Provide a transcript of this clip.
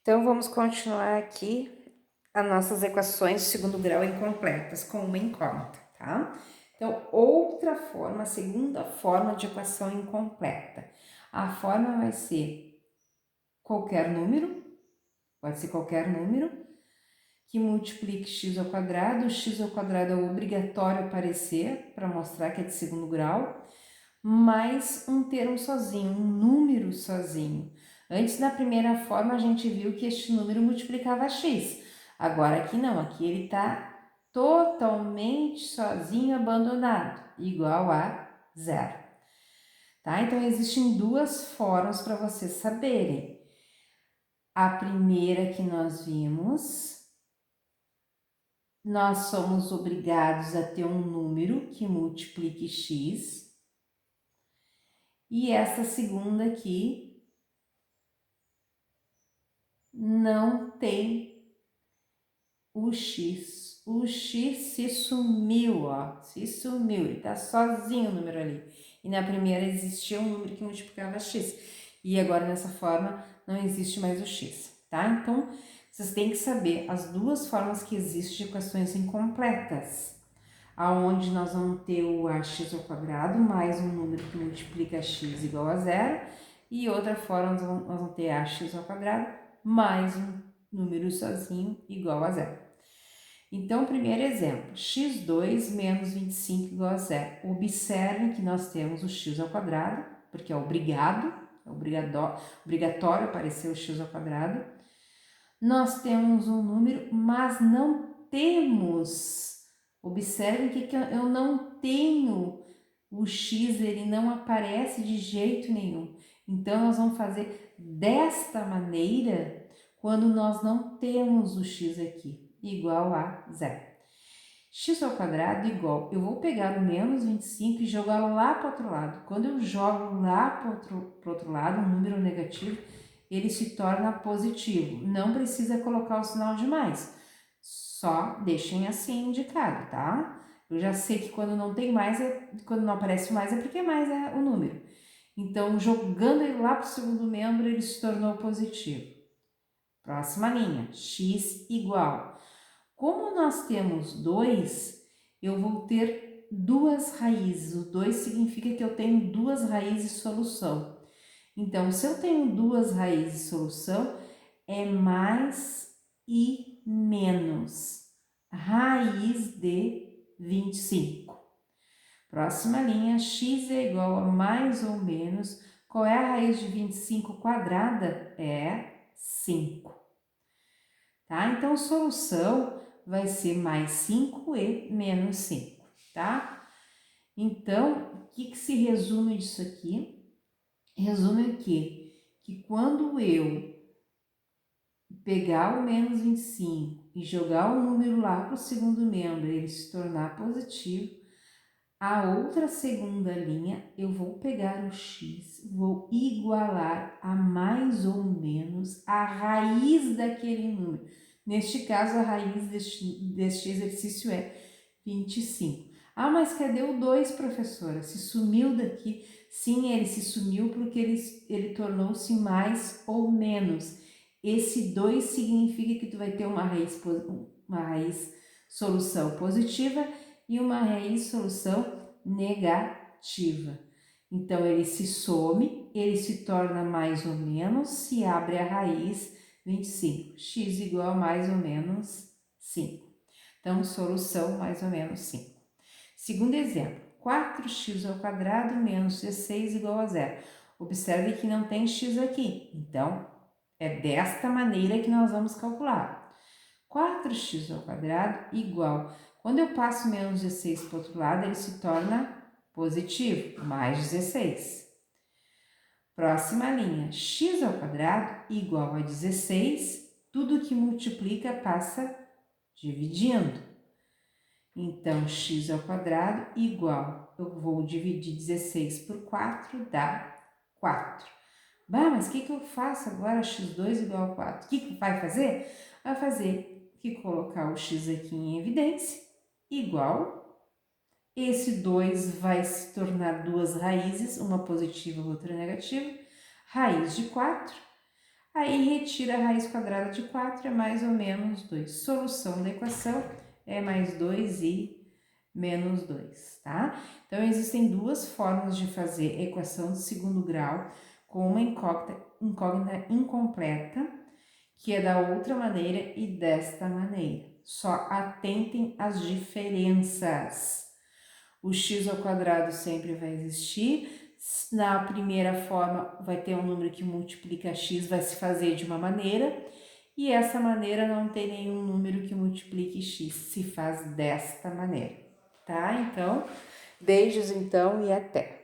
Então, vamos continuar aqui as nossas equações de segundo grau incompletas com uma incógnita, tá? Então, outra forma, a segunda forma de equação incompleta. A forma vai ser qualquer número, pode ser qualquer número, que multiplique x ao quadrado. O x ao quadrado é obrigatório aparecer para mostrar que é de segundo grau, mais um termo sozinho, um número sozinho. Antes, na primeira forma, a gente viu que este número multiplicava x. Agora aqui não, aqui ele está totalmente sozinho, abandonado, igual a zero. Tá? Então, existem duas formas para vocês saberem. A primeira que nós vimos, nós somos obrigados a ter um número que multiplique x. E essa segunda aqui, não tem o x. O x se sumiu, ó. Se sumiu, ele tá sozinho o número ali. E na primeira existia um número que multiplicava x. E agora nessa forma não existe mais o x, tá? Então, vocês têm que saber as duas formas que existem de equações incompletas. Aonde nós vamos ter o ax ao quadrado mais um número que multiplica x igual a zero. E outra forma nós vamos ter ax ao quadrado mais um número sozinho igual a zero. Então, primeiro exemplo, x2 menos 25 igual a zero. Observem que nós temos o x ao quadrado, porque é obrigatório aparecer o x ao quadrado. Nós temos um número, mas não temos. Observem que eu não tenho o x, ele não aparece de jeito nenhum. Então, nós vamos fazer desta maneira quando nós não temos o x aqui, igual a zero. X ao quadrado igual, eu vou pegar o menos 25 e jogar lá para o outro lado. Quando eu jogo lá para o outro lado, um número negativo, ele se torna positivo. Não precisa colocar o sinal de mais, só deixem assim indicado, tá? Eu já sei que quando não tem mais, quando não aparece mais, é porque mais é o número. Então, jogando ele lá para o segundo membro, ele se tornou positivo. Próxima linha, x igual. Como nós temos 2, eu vou ter duas raízes. O 2 significa que eu tenho duas raízes de solução. Então, se eu tenho duas raízes de solução, é mais e menos. Raiz de 25. Próxima linha, x é igual a mais ou menos. Qual é a raiz de 25 quadrada? É 5. Tá? Então, solução vai ser mais 5 e menos 5, tá? Então, o que se resume disso aqui? Resume o quê? Que quando eu pegar o menos 25 e jogar o número lá para o segundo membro e ele se tornar positivo, a outra segunda linha eu vou pegar o x, vou igualar a mais ou menos a raiz daquele número. Neste caso, a raiz deste exercício é 25. Ah, mas cadê o 2, professora? Se sumiu daqui? Sim, ele se sumiu porque ele tornou-se mais ou menos. Esse 2 significa que tu vai ter uma raiz solução positiva e uma raiz solução negativa. Então, ele se some, ele se torna mais ou menos, se abre a raiz 25. X igual a mais ou menos 5. Então, solução mais ou menos 5. Segundo exemplo, 4x ao quadrado menos 16 igual a zero. Observe que não tem x aqui, então é desta maneira que nós vamos calcular. 4x ao quadrado igual, quando eu passo menos 16 para o outro lado, ele se torna positivo, mais 16. Próxima linha, x ao quadrado igual a 16, tudo que multiplica passa dividindo. Então, x ao quadrado igual, eu vou dividir 16 por 4, dá 4. Bah, mas o que eu faço agora? X2 igual a 4. O que vai fazer? Vai fazer que colocar o x aqui em evidência, igual. Esse 2 vai se tornar duas raízes, uma positiva e outra negativa. Raiz de 4. Aí retira a raiz quadrada de 4, é mais ou menos 2. Solução da equação é mais 2 e menos 2, tá? Então, existem duas formas de fazer equação de segundo grau com uma incógnita incompleta, que é da outra maneira e desta maneira. Só atentem às diferenças. O x ao quadrado sempre vai existir. Na primeira forma, vai ter um número que multiplica x, vai se fazer de uma maneira, e essa maneira não tem nenhum número que multiplique x, se faz desta maneira, tá? Então, beijos então e até!